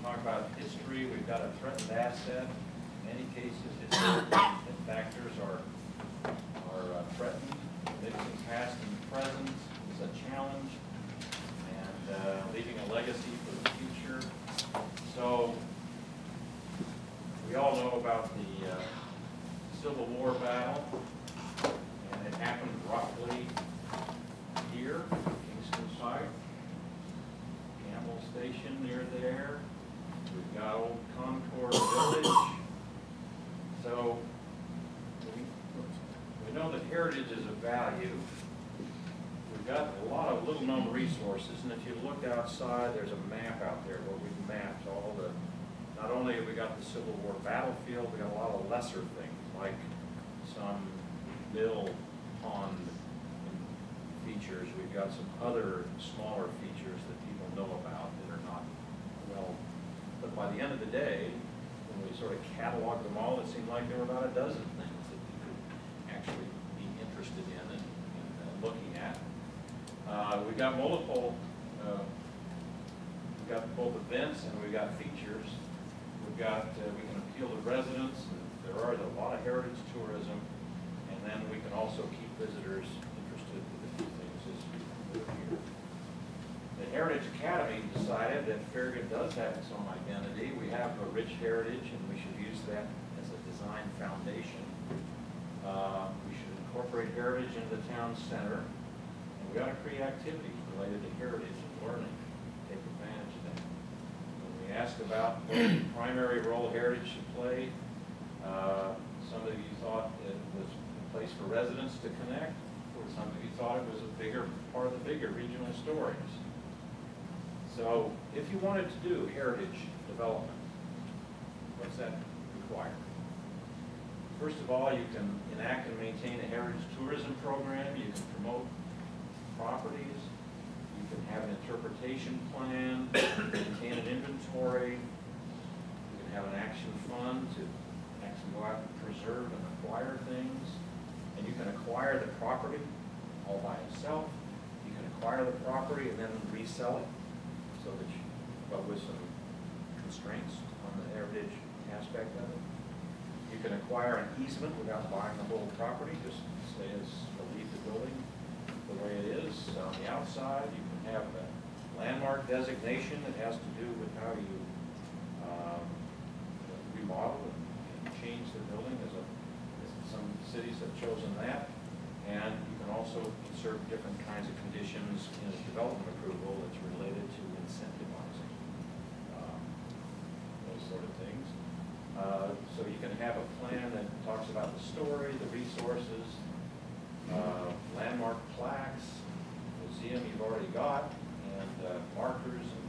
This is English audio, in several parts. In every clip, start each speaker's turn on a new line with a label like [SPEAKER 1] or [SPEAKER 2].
[SPEAKER 1] talk about history. We've got a threatened asset. In many cases, historic factors are threatened. Mixing past and present is a challenge, and leaving a legacy for the future. So we all know about the Civil War battle, and it happened roughly here, Kingston site, Campbell Station near there. We've got Old Concord Village. So we know that heritage is of value. We've got a lot of little known resources, and if you look outside, there's a map out there where we've mapped all the, not only have we got the Civil War battlefield, we got a lot of lesser things like some mill pond features. We've got some other smaller features that people know about that are not well. But by the end of the day, when we sort of cataloged them all, it seemed like there were about a dozen things that you could actually be interested in and looking at. We've got multiple, we've got both events and we've got features. We've got, we can appeal to residents. There are a lot of heritage tourism, and then we can also keep visitors interested in a few things as we live here. The Heritage Academy decided that Farragut does have its own identity. We have a rich heritage, and we should use that as a design foundation. We should incorporate heritage into the town center, and we ought to create activities related to heritage and learning, take advantage of that. When we asked about what primary role heritage should play, some of you thought it was a place for residents to connect, or some of you thought it was a bigger part of the bigger regional stories. So if you wanted to do heritage development, what's that require? First of all, you can enact and maintain a heritage tourism program. You can promote properties. You can have an interpretation plan, maintain an inventory. You can have an action fund to actually go out and preserve and acquire things. And you can acquire the property all by itself. You can acquire the property and then resell it, so that you, but with some constraints on the heritage aspect of it. You can acquire an easement without buying the whole property, just say it's leave the building the way it is. On the outside, you can have a landmark designation that has to do with how you remodel and change the building, as some cities have chosen that. And you can also insert different kinds of conditions in a development approval that's related to incentivizing those sort of things. So you can have a plan that talks about the story, the resources, landmark plaques, museum you've already got, and markers and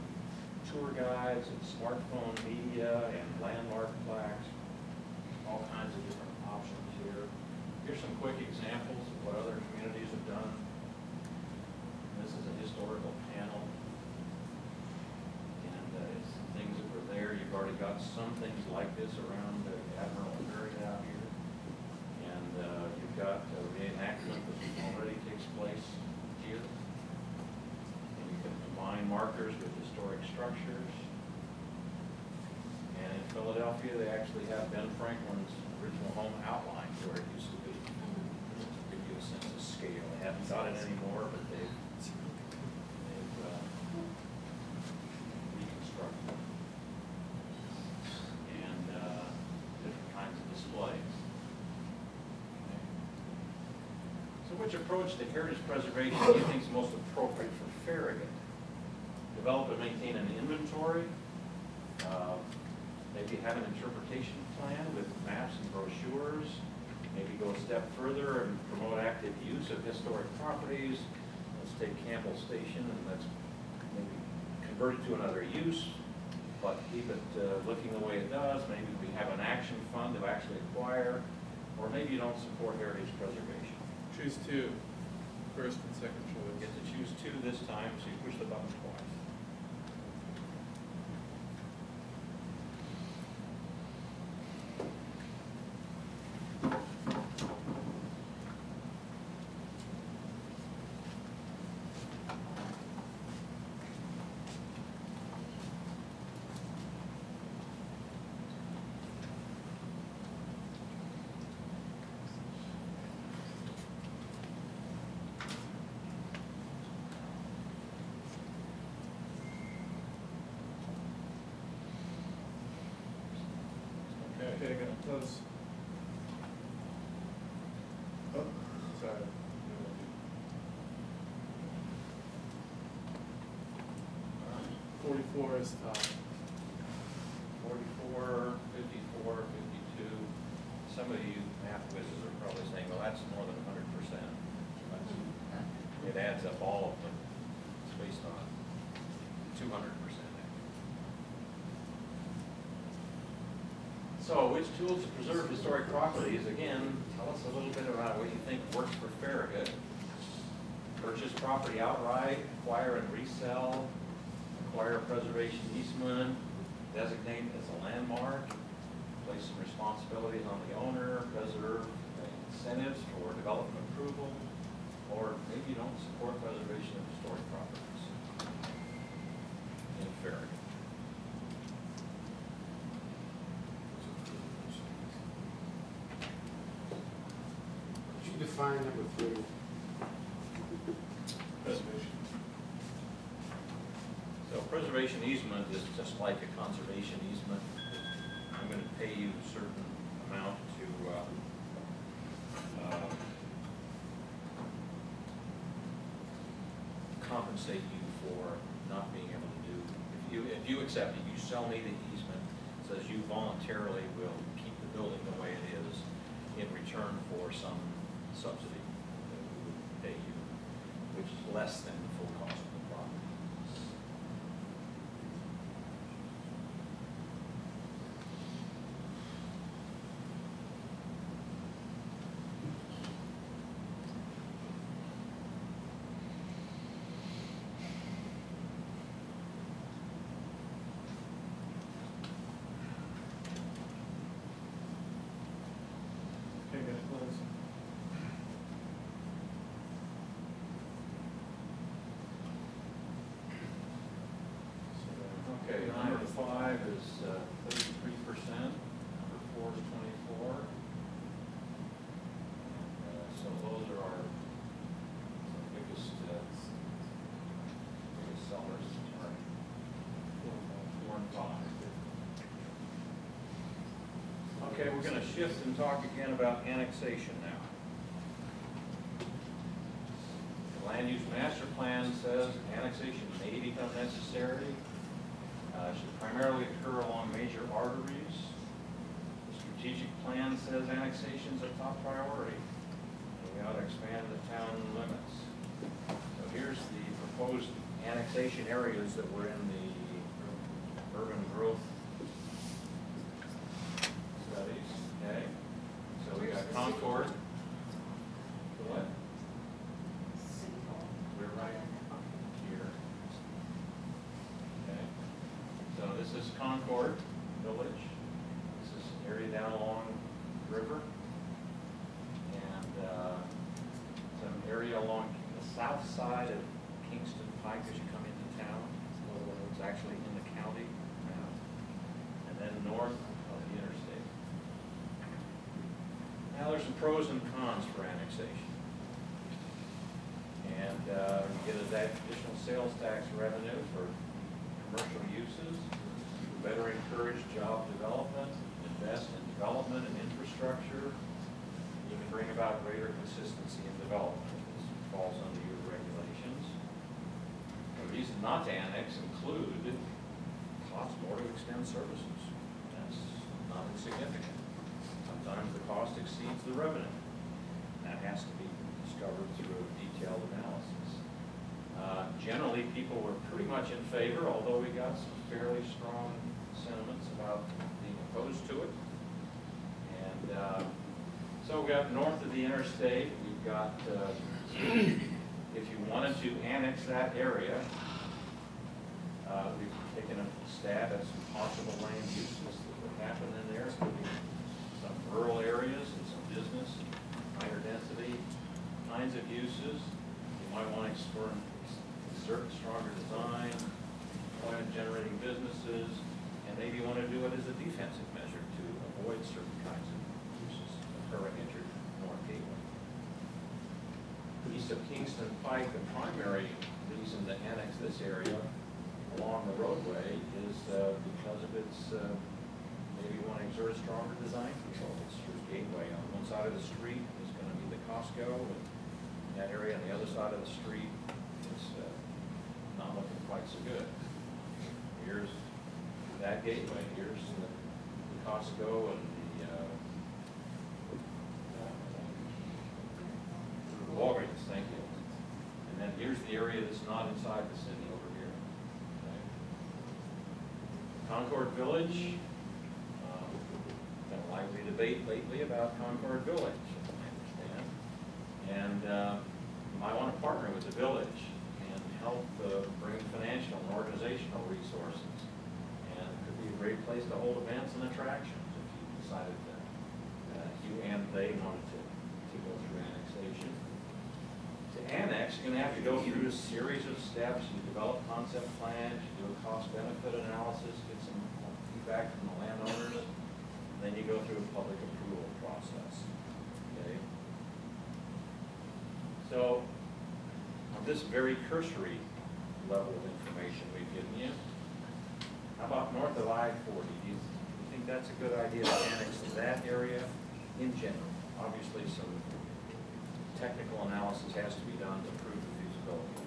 [SPEAKER 1] tour guides and smartphone media and landmark plaques, all kinds of different options here. Here's some quick examples of what other communities have done. And this is a historical panel. And it's things that were there. You've already got some things like this around the Admiral area out here. And you've got reenactment that already takes place here. And you can combine markers with historic structures. And in Philadelphia, they actually have Ben Franklin's original home outlined where it used to be. Give you a sense of scale. They haven't got it anymore, but they've reconstructed it. And different kinds of displays. Okay. So which approach to heritage preservation do you think is most appropriate for Farragut? Develop and maintain an inventory. Maybe have an interpretation plan with maps and brochures. Maybe go a step further and promote active use of historic properties. Let's take Campbell Station and let's maybe convert it to another use, but keep it looking the way it does. Maybe we have an action fund to actually acquire, or maybe you don't support heritage preservation.
[SPEAKER 2] Choose two, first and second choice.
[SPEAKER 1] You get to choose two this time, so you push the button twice.
[SPEAKER 2] Okay, gonna close. Oh, sorry. 44 is top.
[SPEAKER 1] 44, 54, 52. Some of you math whizzes are probably saying, well, that's more than 100%. It adds up all of them. It's based on 200%. So which tools to preserve historic properties? Again, tell us a little bit about what you think works for Farragut. Purchase property outright, acquire and resell, acquire a preservation easement, designate as a landmark, place some responsibilities on the owner, preserve incentives for development approval, or maybe you don't support preservation of historic properties in Farragut.
[SPEAKER 3] Could you define number 3?
[SPEAKER 2] Preservation.
[SPEAKER 1] So preservation easement is just like a conservation easement. I'm going to pay you a certain amount to compensate you for not being able to do. If you accept it, you sell me the easement, it says you voluntarily will keep the building the way it is in return for some subsidy that we would pay you, which is less than the full cost of the property.
[SPEAKER 2] Okay, gonna close.
[SPEAKER 1] Okay, number 5 is 33%, number 4 is 24. So those are our biggest sellers, all right, 4 and 5. Okay, we're going to shift and talk again about annexation now. The land use master plan says annexation may become necessary. Should primarily occur along major arteries. The strategic plan says annexation is a top priority. We ought to expand the town limits. So here's the proposed annexation areas that were in the urban growth studies. Okay, so we got Concord. What? We're right here. Okay. So this is Concord Village. This is an area down along the river. And some area along the south side of Kingston Pike as you come into town. It's actually in the county now. And then north of the interstate. Now there's some pros and cons for annexation. And you get additional sales tax revenue for commercial uses, better encourage job development, invest in development and infrastructure. You can bring about greater consistency in development. This falls under your regulations. The reason not to annex include costs more to extend services. That's not insignificant. Sometimes the cost exceeds the revenue. That has to be discovered through a detailed analysis. Generally, people were pretty much in favor, although we got some fairly strong sentiments about being opposed to it. And so we got north of the interstate, we've got, if you wanted to annex that area, we've taken a stab at some possible land uses that would happen in there, including some rural areas and some business, higher density kinds of uses. You might want to explore certain stronger design, employment generating businesses, and maybe you want to do it as a defensive measure to avoid certain kinds of uses occurring at your North Gateway. East of Kingston Pike, the primary reason to annex this area along the roadway is because of its maybe want to exert a stronger design control. It's your gateway. On one side of the street is going to be the Costco, and that area on the other side of the street is not looking quite so good. Here's that gateway. Here's the Costco and the Walgreens, thank you. And then here's the area that's not inside the city over here. Okay. Concord Village, been a lively debate lately about Concord Village, I understand. And you might want to partner with the village and help bring financial and organizational resources. And it could be a great place to hold events and attractions if you decided that you and they wanted to go through annexation. To annex, you're going to have to go through a series of steps. You develop concept plans, you do a cost-benefit analysis, get some feedback from the landowners, then you go through a public approval process. Okay? So, on this very cursory level of information we've given you, how about north of I-40? Do you think that's a good idea to annex that area in general? Obviously, some technical analysis has to be done to prove the feasibility.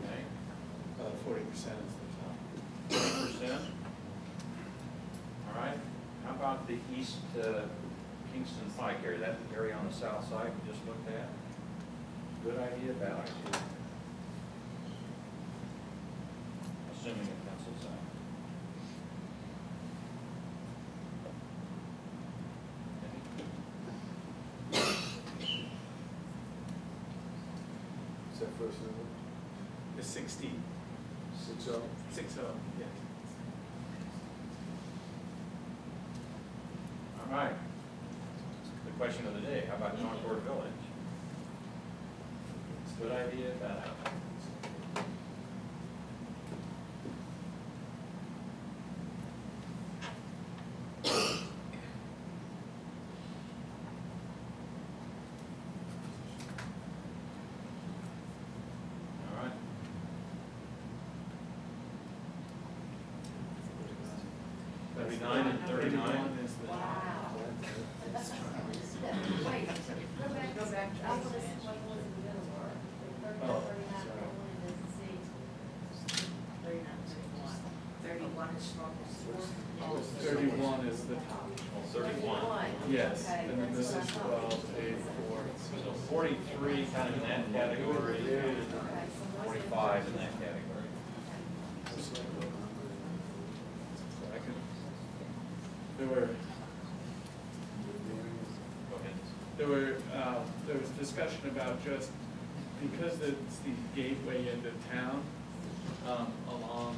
[SPEAKER 2] Okay. 40% is the top.
[SPEAKER 1] 40%. All right. How about the east Kingston Pike area, that area on the south side we just looked at? Good idea, bad idea? Assuming it pencils out.
[SPEAKER 3] Is that first number?
[SPEAKER 2] The 60.
[SPEAKER 3] 60?
[SPEAKER 2] 60, yes.
[SPEAKER 1] All right. The question of the day, how about Concord Village? It's a good idea, bad idea? All right. 39 and 39.
[SPEAKER 2] Is the
[SPEAKER 4] Wow. Wait, go back. I'll put this, what was in the middle or?
[SPEAKER 2] Oh,
[SPEAKER 4] 39,
[SPEAKER 2] sorry.
[SPEAKER 4] 31 is small.
[SPEAKER 2] 31 is the top.
[SPEAKER 1] Well, 31.
[SPEAKER 2] Yes,
[SPEAKER 4] Okay,
[SPEAKER 2] and then this
[SPEAKER 4] that's
[SPEAKER 2] is
[SPEAKER 4] what I thought.
[SPEAKER 2] 12, 8, 4.
[SPEAKER 1] So 43 kind of in that category, 45 in that category.
[SPEAKER 2] I could, there was discussion about just, because it's the gateway into town, along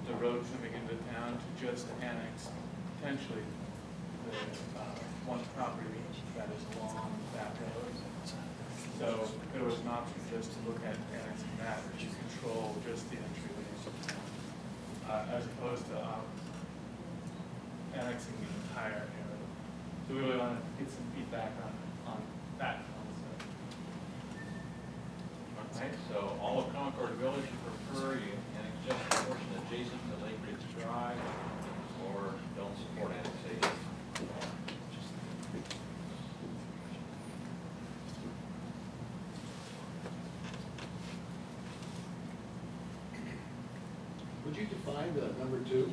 [SPEAKER 2] the road coming into town, to just annex potentially the one property that is along that road. So there was an option just to look at annexing that, or to control just the entryways of town, as opposed to annexing the entire area. So we really want to get some feedback on that concept.
[SPEAKER 1] Okay, so all of Concord Village you prefer, you annex just a portion adjacent to Lake Ridge Drive, or don't support annexation?
[SPEAKER 3] Would you define the number 2?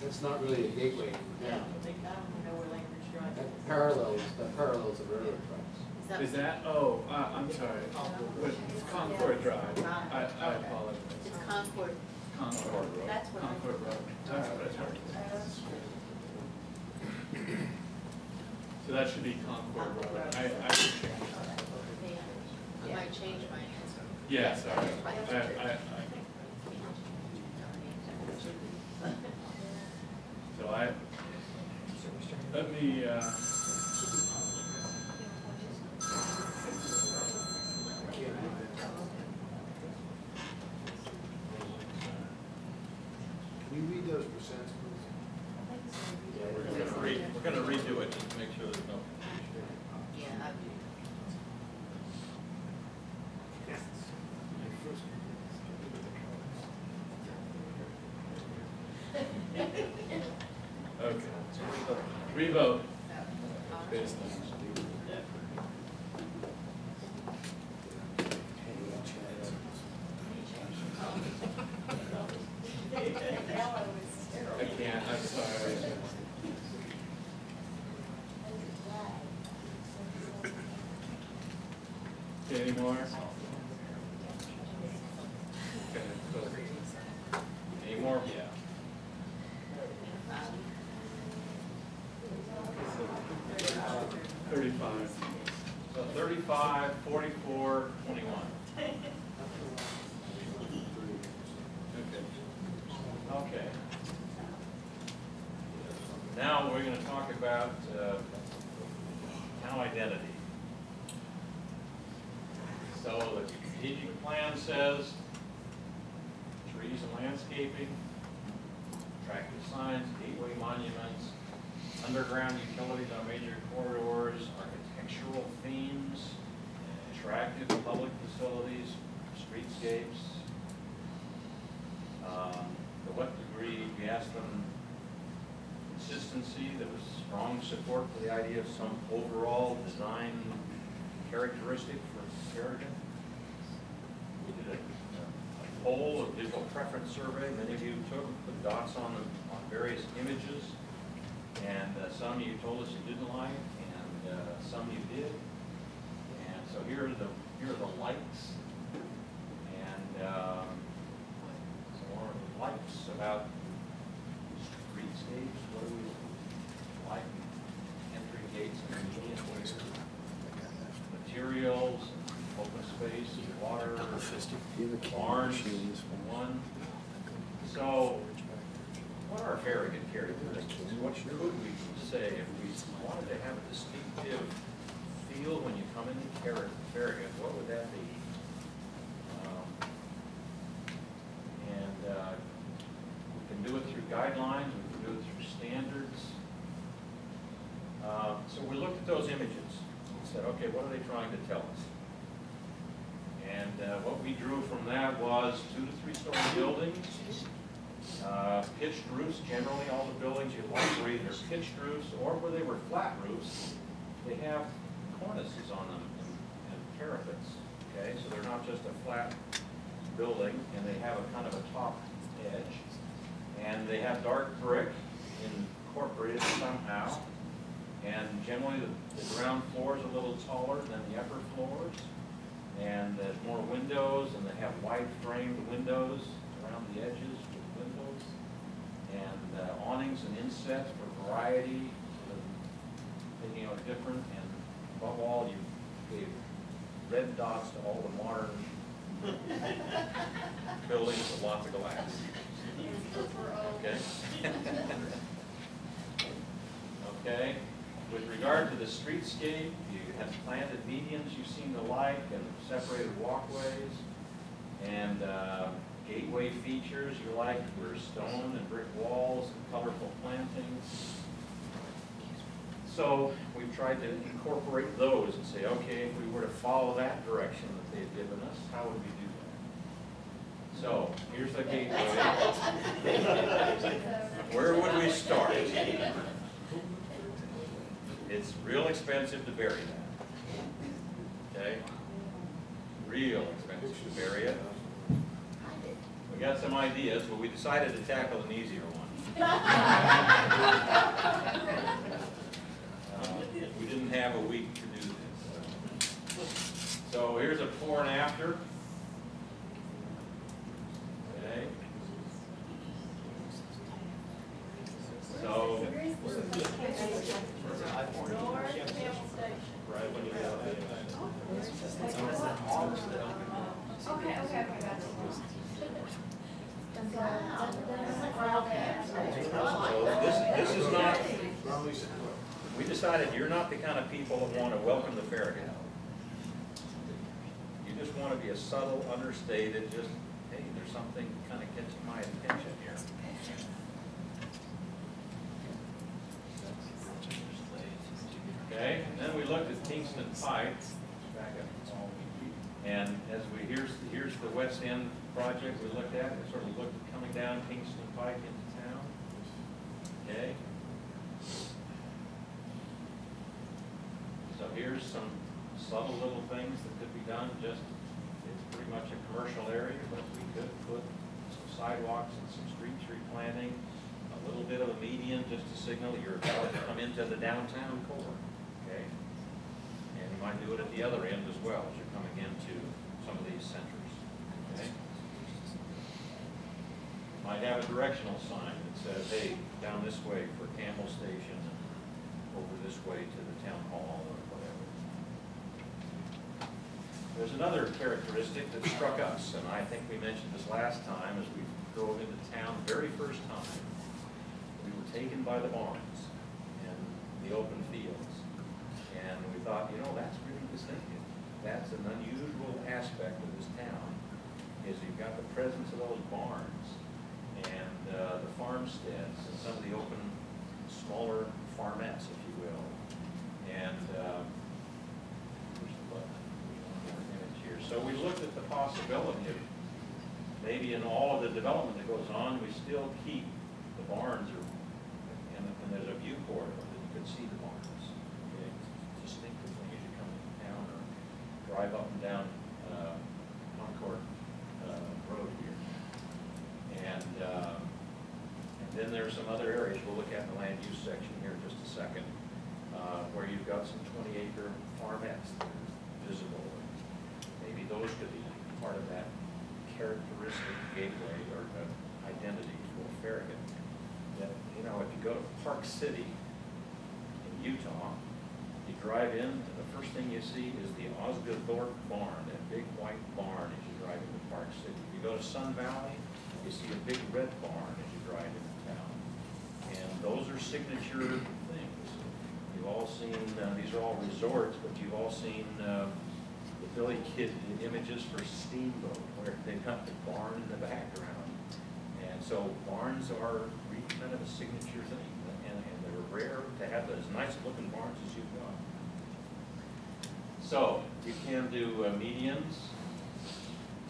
[SPEAKER 3] That's not really a gateway.
[SPEAKER 4] Yeah, I don't know where Lake Ridge Drive is.
[SPEAKER 3] That parallels the railroad tracks.
[SPEAKER 2] Is that, I'm sorry, with Concord Drive, I apologize.
[SPEAKER 4] It's Concord.
[SPEAKER 2] Concord Road.
[SPEAKER 4] That's what I-
[SPEAKER 2] Concord Road. That's right. So that should be Concord Road. I would change that.
[SPEAKER 4] I might change my answer.
[SPEAKER 2] Yeah, sorry. So let me,
[SPEAKER 3] Can you read the those percents, please?
[SPEAKER 1] We're gonna redo it just to make sure there's no confusion.
[SPEAKER 5] Yeah,
[SPEAKER 2] Okay. Revote. I can't, I'm sorry. Okay, any more? Okay, so, any more? Yeah. $35.
[SPEAKER 1] So 35, 44, 21.
[SPEAKER 2] Okay.
[SPEAKER 1] Okay. Now we're going to talk about town identity. So the strategic plan says trees and landscaping, attractive signs, gateway monuments, underground utilities on major corridors, architectural themes, attractive public facilities, streetscapes. To what degree we asked them consistency, there was strong support for the idea of some overall design characteristic for Farragut. We did a poll, a visual preference survey, many of you took, put dots on various images, and some of you told us you didn't like, and some you did. And so here are the likes, and some more likes about streetscapes. What do we like? Entry gates and convenience ways, materials, open space, water, barns, one. So, what are Farragut characteristics? What could we say if we wanted to have a distinctive feel when you come into Farragut? What would that be? We can do it through guidelines, we can do it through standards. So we looked at those images and said, okay, what are they trying to tell us? And what we drew from that was 2 to 3 story buildings, pitched roofs. Generally, all the buildings you like were either pitched roofs or where they were flat roofs, they have cornices on them and parapets. Okay, so they're not just a flat building, and they have a kind of a top edge, and they have dark brick incorporated somehow. And generally, the ground floor is a little taller than the upper floors, and there's more windows, and they have wide framed windows around the edges with windows, and awnings and insets for variety, making it different. And above all, you gave red dots to all the modern buildings with lots of glass. Okay. Okay. With regard to the streetscape, you have planted medians you seem to like, and separated walkways, and gateway features you like were stone and brick walls and colorful plantings. So we've tried to incorporate those and say, okay, if we were to follow that direction that they had given us, how would we do that? So here's the gateway. Where would we start? It's real expensive to bury that. Okay? Real expensive to bury it. We got some ideas, but we decided to tackle an easier one. We didn't have a week to do this. So here's a before and after. Okay. So right when you get out there.
[SPEAKER 4] Okay, gotcha.
[SPEAKER 1] So this is not, we decided you're not the kind of people that want to welcome the Farragut. You just want to be a subtle, understated, just, hey, there's something kind of catching my attention here. Okay, and then we looked at Kingston Pike. Back up. And as here's the West End project we looked at. We sort of looked at coming down Kingston Pike into town. Okay. So here's some subtle little things that could be done. Just, it's pretty much a commercial area, but we could put some sidewalks and some street tree planting, a little bit of a median just to signal you're about to come into the downtown core. Okay. And you might do it at the other end as well as you're coming into some of these centers. Okay. Might have a directional sign that says, hey, down this way for Campbell Station, and over this way to the town hall or whatever. There's another characteristic that struck us, and I think we mentioned this last time as we drove into town the very first time. We were taken by the barns and the open fields. And we thought, you know, that's really distinctive. That's an unusual aspect of this town, is you've got the presence of those barns and the farmsteads and some of the open, smaller farmettes, if you will. And where's the button? Image here. So we looked at the possibility of maybe in all of the development that goes on, we still keep the barns, and there's a view corridor that you could see the barns. Okay, distinctively as you come into town or drive up and down Concord Road here. And then there's some other areas we'll look at in the land use section here in just a second, where you've got some 20-acre farmettes that are visible. Maybe those could be part of that characteristic gateway or identity for Farragut. That, you know, if you go to Park City in Utah, you drive in, and the first thing you see is the Osgothorpe barn, that big white barn as you drive into Park City. If you go to Sun Valley, you see a big red barn as you drive into town. And those are signature things. You've all seen, these are all resorts, but you've all seen the Billy Kid images for Steamboat, where they've got the barn in the background. And so barns are really kind of a signature thing, and they're rare to have as nice looking barns as you've got. So you can do medians,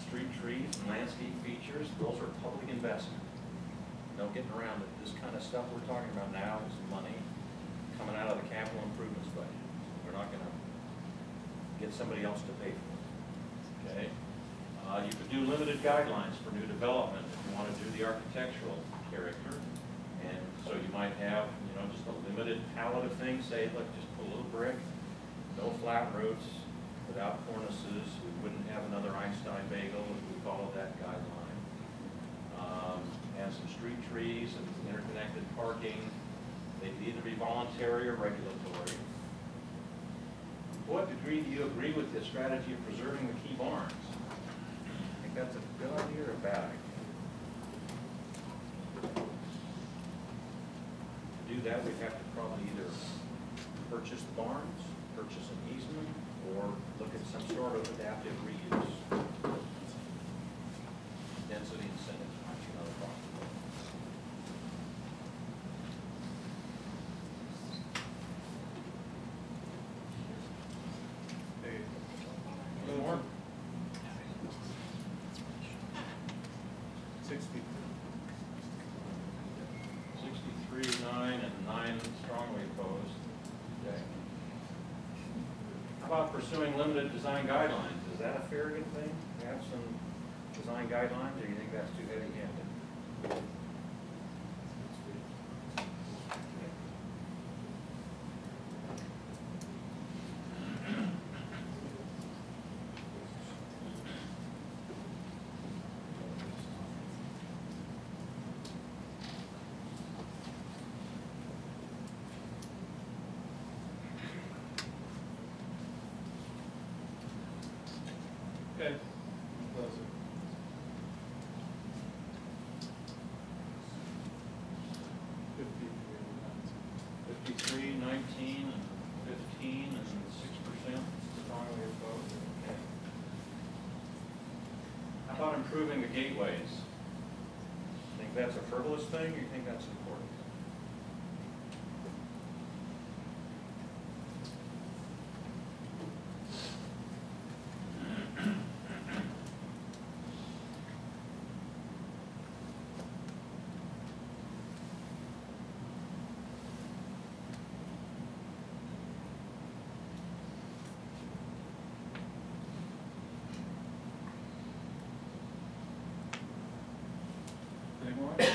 [SPEAKER 1] street trees, and landscape features. Those are public investment. No getting around it. This kind of stuff we're talking about now is money coming out of the capital improvements budget. We're not going to get somebody else to pay for it. Okay. You could do limited guidelines for new development if you want to do the architectural character. And so you might have, you know, just a limited palette of things. Say, look, just put a little brick, no flat roofs, without cornices. We wouldn't have another Einstein bagel if we followed that guideline. And some street trees and interconnected parking. They could either be voluntary or regulatory. To what degree do you agree with the strategy of preserving the key barns? I think that's a good idea or a bad idea? To do that, we'd have to probably either purchase the barns, purchase an easement, or look at some sort of adaptive reuse. Density incentives might be another possibility. Any more? 63, 9, and 9 strongly opposed. Okay. How about pursuing limited design guidelines? Is that a Farragut thing? You have some design guidelines, or do you think that's too heavy-handed?
[SPEAKER 2] Okay. Close it.
[SPEAKER 1] Fifty-three, 19, and 15, and 6% strongly opposed. Okay. How about improving the gateways? Think that's a frivolous thing, or you think that's important?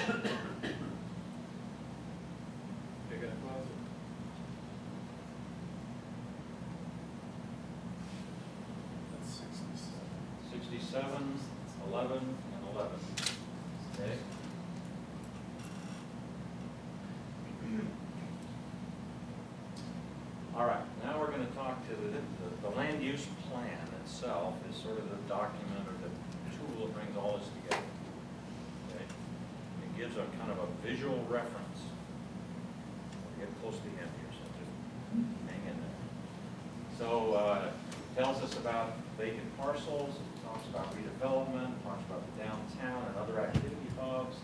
[SPEAKER 2] They're gonna close it. That's 67.
[SPEAKER 1] 67, 11, and 11. Okay? All right, now we're going to talk to the land use plan itself is sort of the document or the tool that brings all this together. Okay? It gives a kind of a visual reference. We're getting close to the end here, so just hang in there. So it tells us about vacant parcels, it talks about redevelopment, it talks about the downtown and other activity hubs,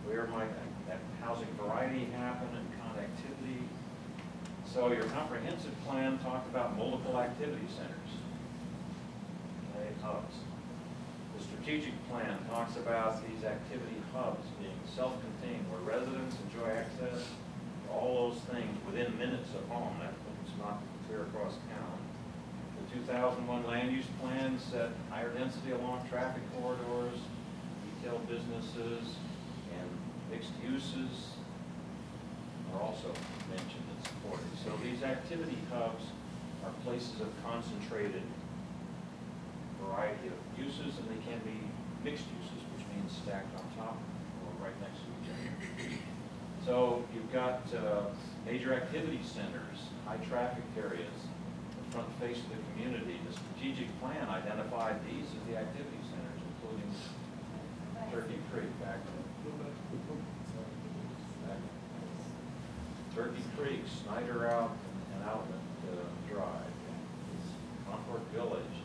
[SPEAKER 1] where might that housing variety happen and connectivity. So your comprehensive plan talked about multiple activity centers, okay, hubs. The strategic plan talks about these activity hubs being self-contained, where residents enjoy access to all those things within minutes of home. That's not clear across town. The 2001 land use plan set higher density along traffic corridors, retail businesses, and mixed uses are also mentioned and supported. So these activity hubs are places of concentrated variety of uses, and they can be mixed uses, which means stacked on top or right next to each other. So you've got major activity centers, high traffic areas, the front face of the community. The strategic plan identified these as the activity centers, including Turkey Creek, Turkey Creek, Snyder Out and Outlet Drive, Concord Village,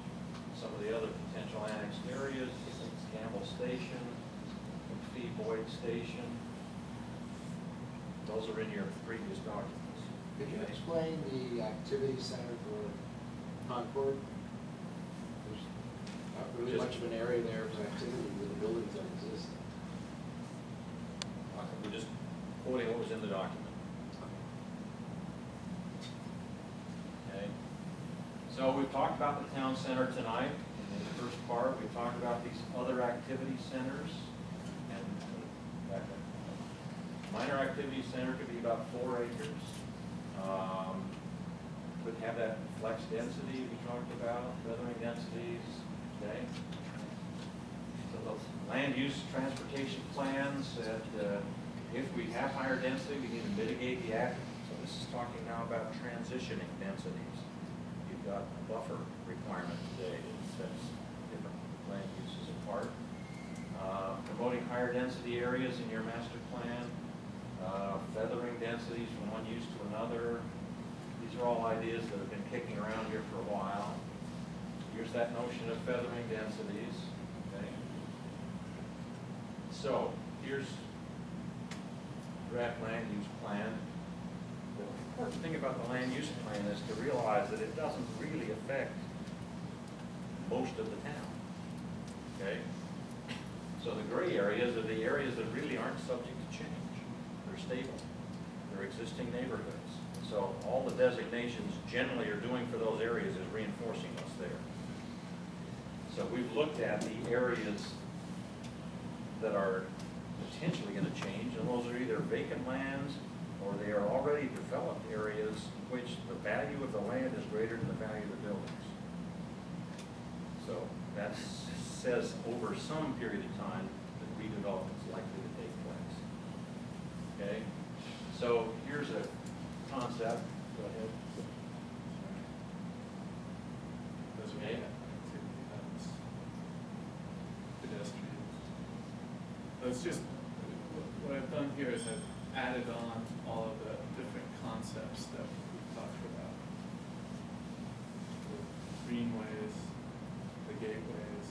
[SPEAKER 1] some of the other potential annexed areas, Campbell Station, McPhee Boyd Station. Those are in your previous documents.
[SPEAKER 3] Could you explain the activity center for Concord? There's not really much of an area there for activity with the buildings that exist.
[SPEAKER 1] We're just quoting what was in the document. Okay. So we've talked about the town center tonight. In the first part, we talked about these other activity centers. And that minor activity center could be about 4 acres. Could have that flex density we talked about, feathering densities, okay? So the land use transportation plan said if we have higher density, we need to mitigate the act. So this is talking now about transitioning densities. You've got a buffer requirement today that sets different land uses apart. Promoting higher density areas in your master plan, feathering densities from one use to another. These are all ideas that have been kicking around here for a while. Here's that notion of feathering densities. Okay. So here's draft land use plan. The important thing about the land use plan is to realize that it doesn't really affect most of the town. Okay? So the gray areas are the areas that really aren't subject to change. They're stable. They're existing neighborhoods. So all the designations generally are doing for those areas is reinforcing what's there. So we've looked at the areas that are potentially going to change, and those are either vacant lands or they are already developed areas in which the value of the land is greater than the value of the buildings. So that says over some period of time that redevelopment is likely to take place. Okay? So here's a concept. Go ahead.
[SPEAKER 2] Those are
[SPEAKER 1] Okay.
[SPEAKER 2] activity hubs. Pedestrian. So it's just, what I've done here is I've added on all of the different concepts that we've talked about. The greenways, the gateways,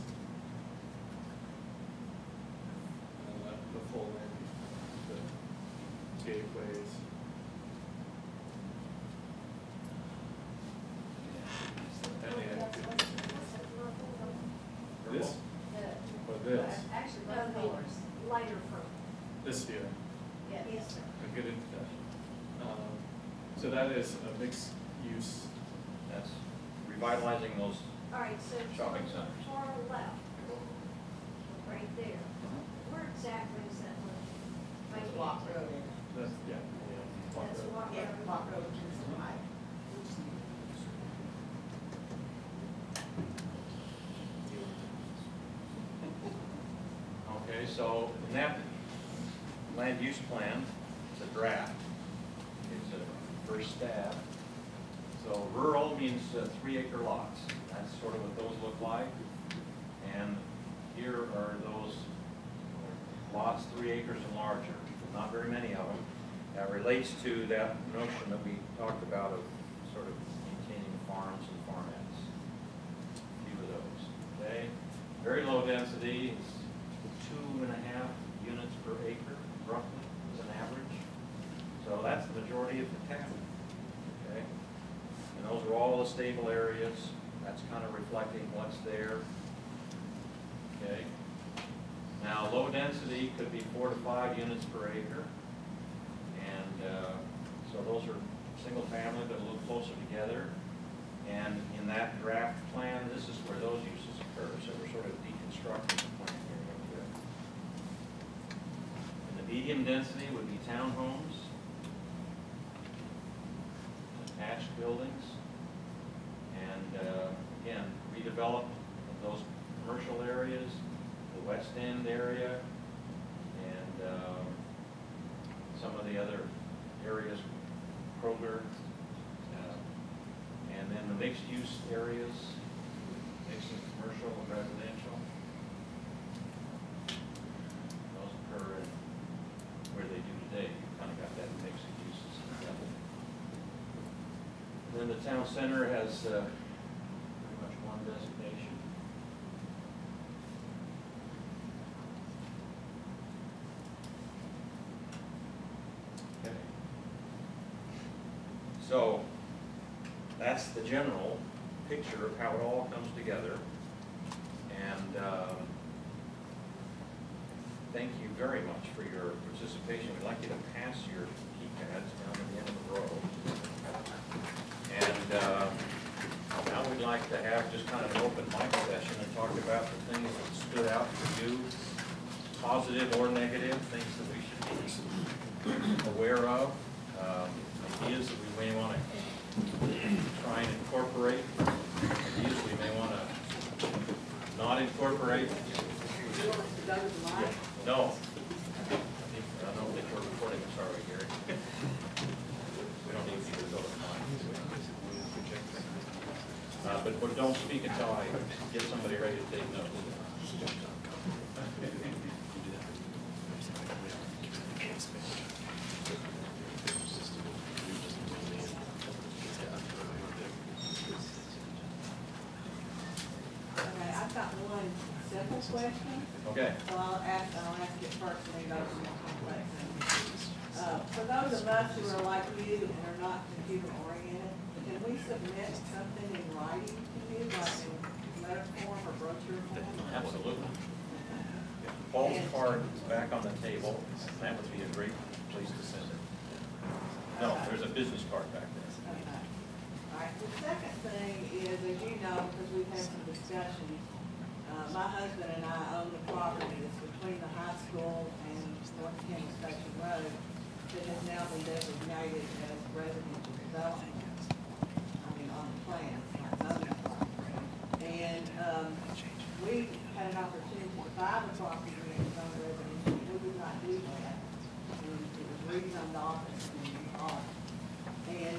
[SPEAKER 2] and the full land use plan, the gateways. And the activities. This, or this,
[SPEAKER 4] Actually, both colors, lighter purple.
[SPEAKER 2] this here.
[SPEAKER 4] Yes, sir.
[SPEAKER 2] A good introduction. So that is a mixed use.
[SPEAKER 1] That's revitalizing those.
[SPEAKER 4] All right, so
[SPEAKER 1] Shopping centers.
[SPEAKER 4] far left, right there, where exactly is that located?
[SPEAKER 5] Block Road.
[SPEAKER 2] That's, yeah.
[SPEAKER 4] That's what,
[SPEAKER 5] Yeah, Block Road, which is right.
[SPEAKER 1] Okay, so in that land use plan, it's a draft. It's a first stab. So rural means 3-acre lots. That's sort of what those look like. And here are those lots 3 acres and larger. Not very many of them. That relates to that notion that we talked about of sort of maintaining farms and farmettes. A few of those. Okay. Very low density. It's 2.5 units per acre, roughly, as an average. So that's the majority of the town. Okay. And those are all the stable areas. That's kind of reflecting what's there. Okay. Now, low density could be 4 to 5 units per acre. And so those are single family, but a little closer together. And in that draft plan, this is where those uses occur. So we're sort of deconstructing the plan here a little bit. And the medium density would be townhomes, attached buildings, and again, redevelop those commercial areas, the West End area, and some of the other areas, Kroger, and then the mixed-use areas, mixing commercial and residential. Those occur in where they do today. You've kind of got that mix of uses together. Then the town center has pretty much one designation. Okay. So that's the general picture of how it all comes together. And thank you very much for your participation. We'd like you to pass your keypads down to the end of the row. And now we'd like to have just kind of an open mic session and talk about the things that stood out for you, positive or negative, things that we should be aware of, ideas that we may want to try and incorporate, ideas we may want to not incorporate. No. I don't think we're recording, sorry, Gary. We don't need to go to mine. But don't speak until I get somebody ready to take notes.
[SPEAKER 5] Okay, I've got one simple question.
[SPEAKER 1] Okay.
[SPEAKER 5] So I'll ask it first and then go to more complex. For those of us who are like you and are not computer oriented, can we submit something in writing to you, like in letter form or brochure form?
[SPEAKER 1] Absolutely. Paul's card is back on the table. That would be a great place to send it. No, there's a business card back there.
[SPEAKER 5] Okay. All right, the second thing is, as you know, because we've had some discussions, my husband and I own the property that's between the high school and North Campbell Station Road that has now been designated as residential development. I mean, on the plan, like zoning property. And we had an opportunity to buy the property and zone residential. We would not do that. And it was rezoned office and off. And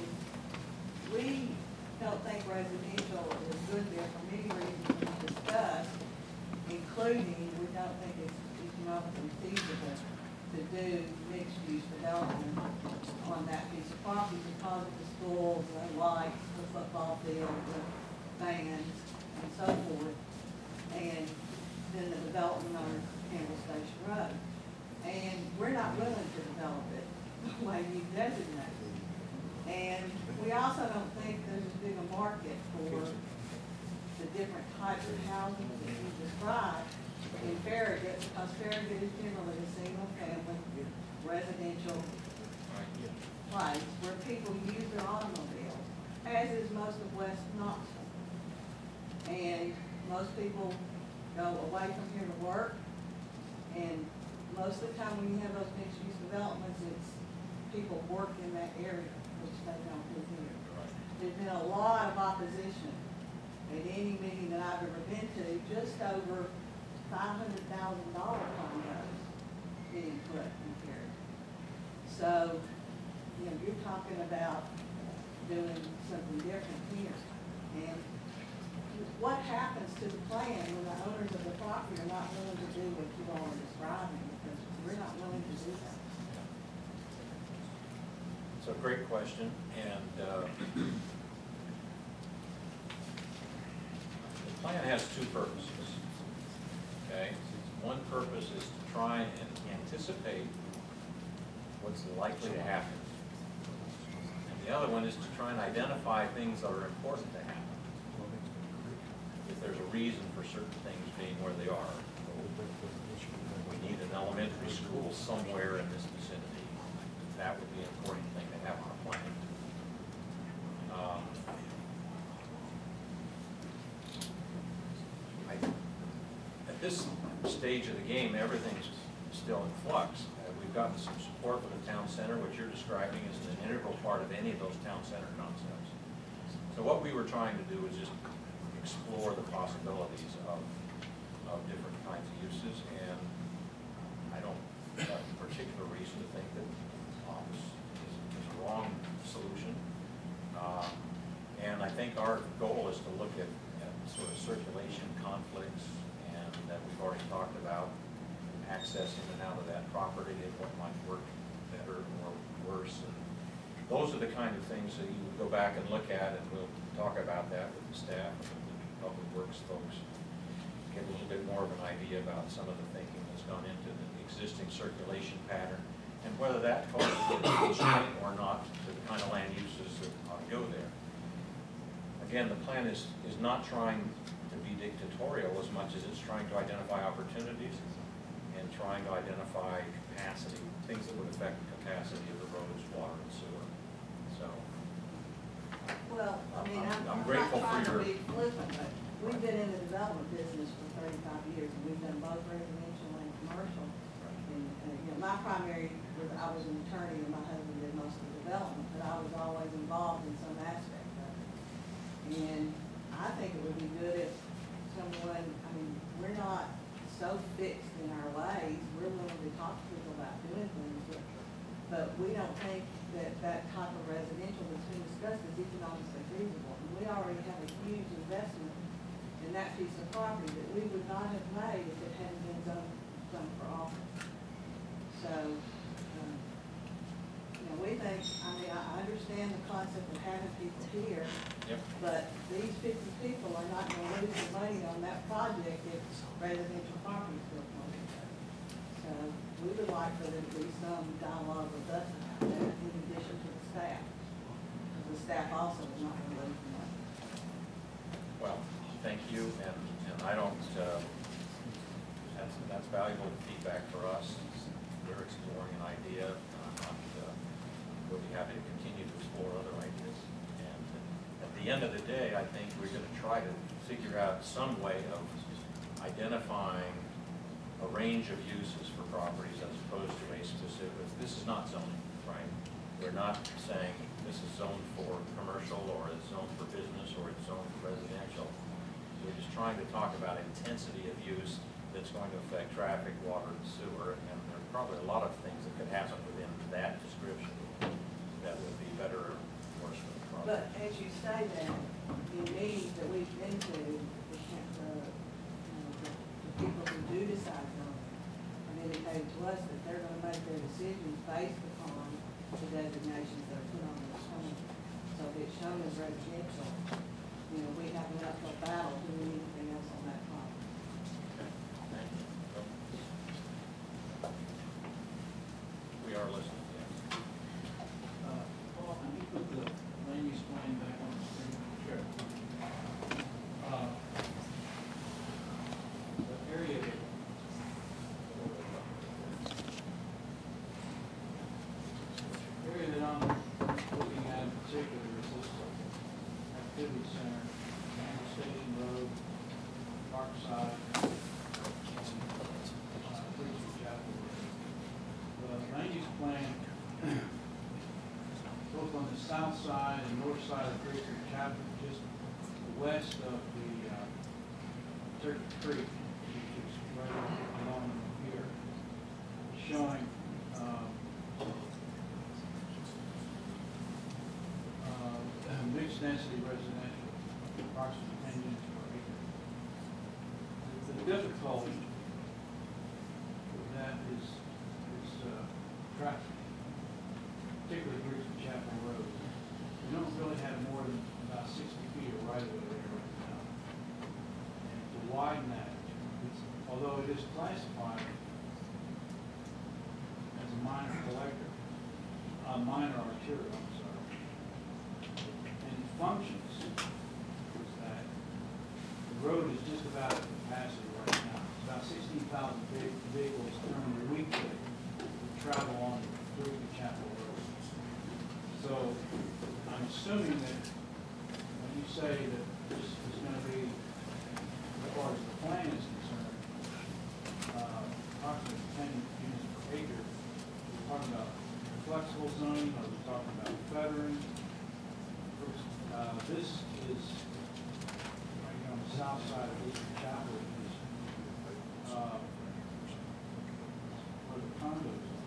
[SPEAKER 5] we don't think residential is good there for many reasons we discussed, including we don't think it's economically feasible to do mixed-use development on that piece of property because of the schools, the lights, the football field, the bands, and so forth, and then the development on Campbell Station Road. And we're not willing to develop it the way you designate. And we also don't think there's as big a market for the different types of housing that you described in Farragut, because Farragut is generally a single-family residential place where people use their automobiles, as is most of West Knoxville. And most people go away from here to work, and most of the time when you have those mixed-use developments, it's people work in that area, which they don't do here. There's been a lot of opposition at any meeting that I've ever been to, just over $500,000 condos being put in here. So, you know, you're talking about doing something different here. And what happens to the plan when the owners of the property are not willing to do what you all are describing? Because we're not willing to do that.
[SPEAKER 1] It's a great question, and the plan has two purposes, okay? One purpose is to try and anticipate what's likely to happen. And the other one is to try and identify things that are important to happen. If there's a reason for certain things being where they are. We need an elementary school somewhere in this vicinity. That would be an important thing to have on a plan. At this stage of the game, everything's still in flux. We've gotten some support for the town center, which you're describing as an integral part of any of those town center concepts. So what we were trying to do is just explore the possibilities of different kinds of uses, and I don't have a particular reason to think that office is a wrong solution. And I think our goal is to look at sort of circulation conflicts, and that we've already talked about access in and out of that property and what might work better or worse. And those are the kind of things that you would go back and look at, and we'll talk about that with the staff and the public works folks. Get a little bit more of an idea about some of the thinking that's gone into the existing circulation pattern and whether that causes a constraint or not to the kind of land uses that ought to go there. Again, the plan is not trying to be dictatorial as much as it's trying to identify opportunities and trying to identify capacity, things that would affect the capacity of the roads, water, and sewer. So,
[SPEAKER 5] Well, I mean, I'm
[SPEAKER 1] I'm
[SPEAKER 5] not
[SPEAKER 1] grateful for
[SPEAKER 5] trying to
[SPEAKER 1] your-
[SPEAKER 5] be flippant, but we've been in the development business for 35 years, and we've done both residential and commercial. And, you know, my primary was, I was an attorney, and my husband did most of the development, but I was always involved in some aspect of it. And I think it would be good if someone, I mean, we're not so fixed in our ways, we're willing to talk to people about doing things, but we don't think that that type of residential that's been discussed is economically feasible. And we already have a huge investment in that piece of property that we would not have made if it hadn't been zoned for office. So, you know, we think, I mean, I understand the concept of having people here,
[SPEAKER 1] yep.
[SPEAKER 5] but these 50 people are not gonna lose their money on that project if residential property is built on it. So we would like for there to be some dialogue with us about that in addition to the staff. Because the staff also is not gonna lose their money.
[SPEAKER 1] Well, thank you, and I don't, that's valuable feedback for us. We're exploring an idea, we'll be happy to continue to explore other ideas. And at the end of the day, I think we're gonna try to figure out some way of identifying a range of uses for properties as opposed to a specific, this is not zoning, right? We're not saying this is zoned for commercial, or it's zoned for business, or it's zoned for residential. We're just trying to talk about intensity of use that's going to affect traffic, water, and sewer, and there are probably a lot of things that could happen within that description that would be better or worse for the project.
[SPEAKER 5] But as you say that, in meetings that we've been to, the people who do decide zoning have indicated to us that they're gonna make their decisions based upon the designations that are put on the zoning. So if it's shown as residential, you know, we have an uphill battle doing anything else on that property.
[SPEAKER 1] Okay, thank you. We are listening, yes.
[SPEAKER 6] Paul, can you put the land use plan back on the screen? Sure. The area that I'm looking at in particular is this activity center, Kansas Station Road, Parkside, and Preacher Chapel Road. the south side and north side of Greaser Chapel, just west of the Turkey Creek, which is right along here, showing mixed density residential, approximately 10 units per acre. The difficulty with that is traffic, particularly Greaser Chapel Road. We don't really have more than about 60 feet of right of way there right now. And to widen that, although it is classified as a minor collector, a minor arterial, I'm sorry, and it functions is that the road is just about at capacity right now. It's about 16,000 vehicles during the weekday travel on Greaser Chapel Road. So I'm assuming that when you say that this is going to be, as far as the plan is concerned, approximately 10 units per acre, we're talking about flexible zoning, or we're talking about feathering. This is right here on the south side of Greaser Chapel, is where the condos are.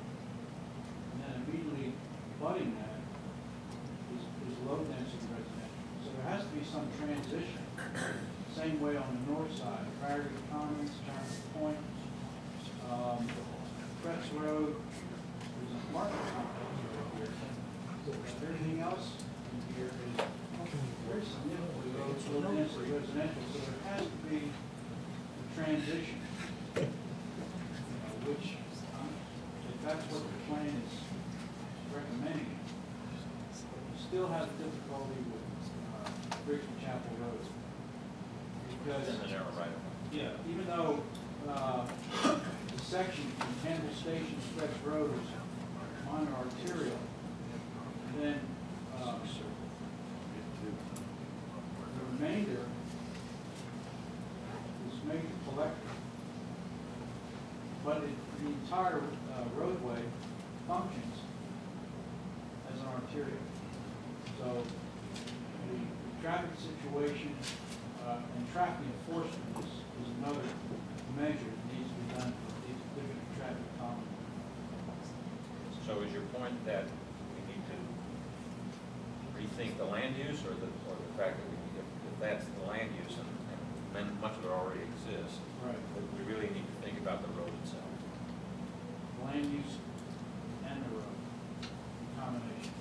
[SPEAKER 6] And then immediately abutting that is low density residential. So there has to be some transition. Same way on the north side, Farragut Commons, Charles Point, Fretz Road, there's an apartment complex over here. Everything else in here is very significantly low density residential, so there has to be a transition, which, if that's what the plan is recommending, you still have difficulty with Greaser Chapel Road. Because,
[SPEAKER 1] In the narrow right of way.
[SPEAKER 6] yeah, even though the section from Campbell Station to Fretz Road is minor arterial, then the remainder is major collector. But the entire roadway functions as an arterial. So the traffic situation and traffic enforcement is another measure that needs to be done for these different traffic calming.
[SPEAKER 1] So is your point that we need to rethink the land use, or the fact that if that's the land use and then much of it already exists,
[SPEAKER 6] Right.
[SPEAKER 1] that we really need to think about the road itself?
[SPEAKER 6] Land use and the road, combination.